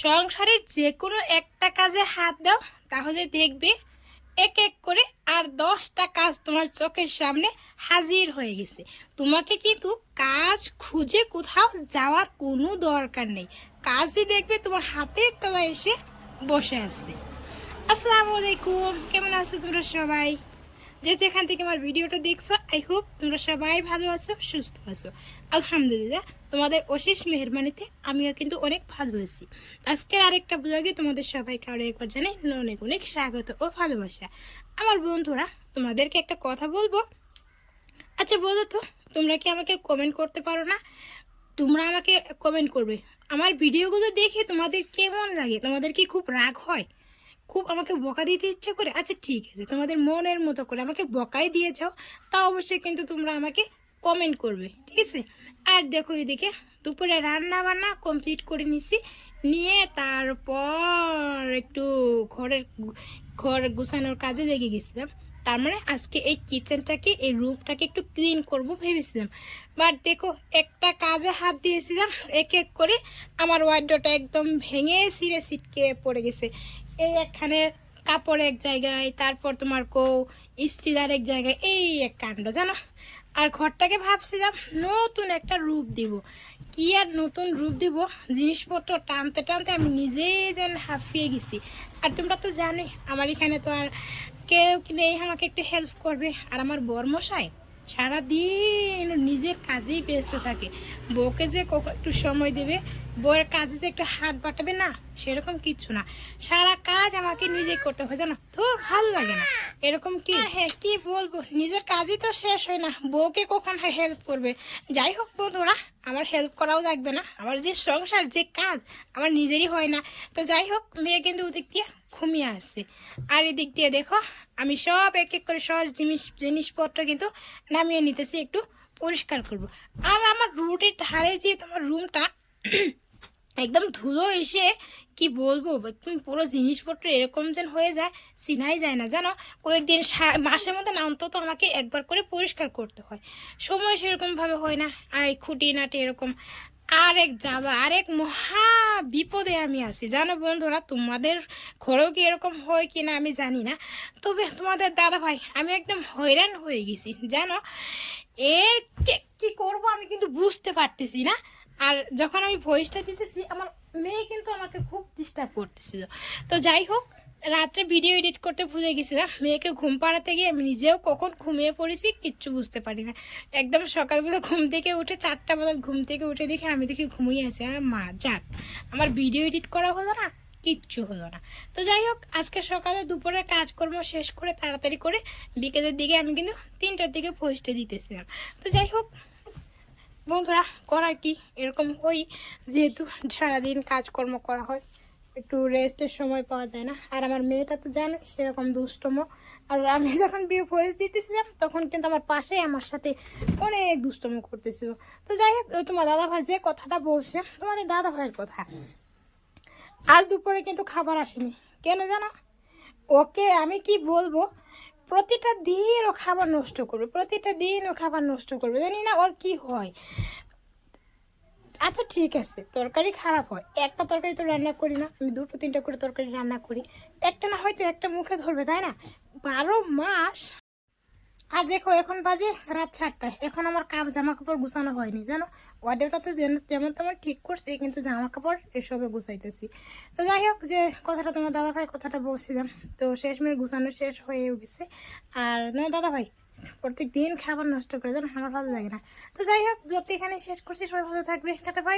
সংসারের যে কোনো একটা কাজে হাত দাও, তাহলে দেখবে এক এক করে আর 10টা কাজ তোমার চোখের সামনে হাজির হয়ে গেছে। তোমাকে কিন্তু কাজ খুঁজে কোথাও যাওয়ার কোনো দরকার নেই, কাজই দেখবে তোমার হাতের তলায় এসে বসে আছে। আসসালামু আলাইকুম, কেমন আছো তোমরা সবাই? যে যেখান থেকে আমার ভিডিওটা দেখছো, আই হোপ তোমরা সবাই ভালো আছো, সুস্থ আছো। আলহামদুলিল্লাহ, তোমাদের অশেষ মেহরবানিতে আমিও কিন্তু অনেক ভালো আছি। আজকের আরেকটা ব্লগে তোমাদের সবাইকে আরও একবার জানাই অনেক অনেক স্বাগত ও ভালোবাসা। আমার বন্ধুরা, তোমাদেরকে একটা কথা বলবো। আচ্ছা বলো তো, তোমরা কি আমাকে কমেন্ট করতে পারো না? তোমরা আমাকে কমেন্ট করবে, আমার ভিডিওগুলো দেখে তোমাদের কেমন লাগে? তোমাদের কি খুব রাগ হয়? খুব আমাকে বকা দিতে ইচ্ছে করে? আচ্ছা ঠিক আছে, তোমাদের মনের মতো করে আমাকে বকাই দিয়ে যাও, তা অবশ্যই কিন্তু তোমরা আমাকে কমেন্ট করবে, ঠিক আছে? আর দেখো এদিকে দুপুরে রান্না বান্না কমপ্লিট করে নিছি, নিয়ে তারপর একটু ঘর গুছানোর কাজে লেগে গেছিলাম। তার মানে আজকে এই কিচেনটাকে, এই রুমটাকে একটু ক্লিন করব ভেবেছিলাম। বাট দেখো, একটা কাজে হাত দিয়েছিলাম, এক এক করে আমার ওয়ার্ডরোবটা একদম ভেঙে ছিঁড়ে ছিটকে পড়ে গেছে। এই একখানে কাপড় এক জায়গায়, তারপর তোমার ইস্ত্রির এক জায়গায়, এই এক কাণ্ড জানো। আর ঘরটাকে ভাবছিলাম নতুন একটা রূপ দিব। কি আর নতুন রূপ দিব, জিনিসপত্র টানতে টানতে আমি নিজেই যেন হাঁফিয়ে গেছি। আর তোমরা তো জানোই আমার এখানে তো আর কেউ নেই আমাকে একটু হেল্প করবে। আর আমার বরমশাই সারাদিন নিজের কাজেই ব্যস্ত থাকে। বউকে যে কখন একটু সময় দেবে, বউয়ের কাজে যে একটু হাত বাটাবে না, সেরকম কিচ্ছু না। সারা কাজ আমাকে নিজেই করতে হয় জানো তো, ভালো লাগে না এরকম। কি হ্যাঁ, কি বলবো, নিজের কাজই তো শেষ হয় না, বউকে কখন হেল্প করবে? যাই হোক বন্ধুরা, আমার হেল্প করাও লাগবে না, আমার যে সংসার যে কাজ আমার নিজেরই হয় না। তো যাই হোক, মেয়ে কিন্তু ওদিক দিয়ে ঘুমিয়ে আসছে। আর এদিক দিয়ে দেখো, আমি সব এক এক করে সব জিনিসপত্র কিন্তু নামিয়ে নিতেছি, একটু পরিষ্কার করব। আর আমার রুটের ধারে যে তোমার রুমটা একদম ধুলো এসে কি বলবো, একদম পুরো জিনিসপত্র এরকম যেন হয়ে যায়, চিনাই যায় না জানো। কয়েকদিন মাসের মধ্যে না অন্তত আমাকে একবার করে পরিষ্কার করতে হয়, সময় সেরকমভাবে হয় না। আর খুঁটিনাটি এরকম আরেক জ্বালা, আরেক মহা বিপদে আমি আছি জানো বন্ধুরা। তোমাদের ঘরেও কি এরকম হয় কি না আমি জানি না, তবে তোমাদের দাদা ভাই আমি একদম হয়রান হয়ে গেছি জানো। এর কি করব আমি কিন্তু বুঝতে পারতেছি না। আর যখন আমি ভয়েসটা দিতেছি, আমার মেয়ে কিন্তু আমাকে খুব ডিস্টার্ব করতেছিল। তো যাই হোক, রাত্রে ভিডিও এডিট করতে ভুলে গেছিলাম, মেয়েকে ঘুম পাড়াতে গিয়ে আমি নিজেও কখন ঘুমিয়ে পড়েছি কিচ্ছু বুঝতে পারি না। একদম সকালবেলা ঘুম থেকে উঠে 4টা বেলা ঘুম থেকে উঠে দেখি আমি দেখি ঘুমিয়ে আছি। আর মা যাক, আমার ভিডিও এডিট করা হলো না, কিচ্ছু হলো না। তো যাই হোক, আজকে সকালে দুপুরের কাজকর্ম শেষ করে তাড়াতাড়ি করে বিকেলের দিকে আমি কিন্তু 3টার দিকে ভয়েসটা দিতেছিলাম। তো যাই হোক বন্ধুরা, করার কি, এরকম হই, যেহেতু সারাদিন কাজকর্ম করা হয়, একটু রেস্টের সময় পাওয়া যায় না। আর আমার মেয়েটা তো জানে সেরকম দুষ্টম। আর আমি যখন ভয়েস দিতেছিলাম তখন কিন্তু আমার পাশে আমার সাথে অনেক দুষ্টম করতেছিল। তো যাই হোক, তোমার দাদা ভাই যে কথাটা বলছে, তোমাদের দাদা ভাইয়ের কথা, আজ দুপুরে কিন্তু খাবার আসেনি। কেন জানো? ওকে আমি কি বলবো, প্রতিটা দিন ও খাবার নষ্ট করবে, প্রতিটা দিন ও খাবার নষ্ট করবে, জানি না ওর কি হয়। আচ্ছা ঠিক আছে, তরকারি খারাপ হয়, একটা তরকারি তো রান্না করি না আমি, 2-3টা করে তরকারি রান্না করি, একটা না হয়তো একটা মুখে ধরবে তাই না? 12 মাস। আর দেখো এখন বাজে রাত 7টা, এখন আমার জামা কাপড় গুছানো হয়নি জানো। ওয়ার্ডরোবটা তো যেমন তেমন ঠিক করছি, কিন্তু জামা কাপড় এসবে গুছাইতেছি। তো যাই হোক, যে কথাটা তোমার দাদা ভাই কথাটা বলছিলাম, তো শেষমেশ গুছানো শেষ হয়েও গেছে। আর তোমার দাদা ভাই প্রত্যেক দিন খাবার নষ্ট করে জানো, আমার ভালো লাগে না। তো যাই হোক, ব্লগটি এখানে শেষ করছি, সবাই ভালো থাকবে, টাটা বাই।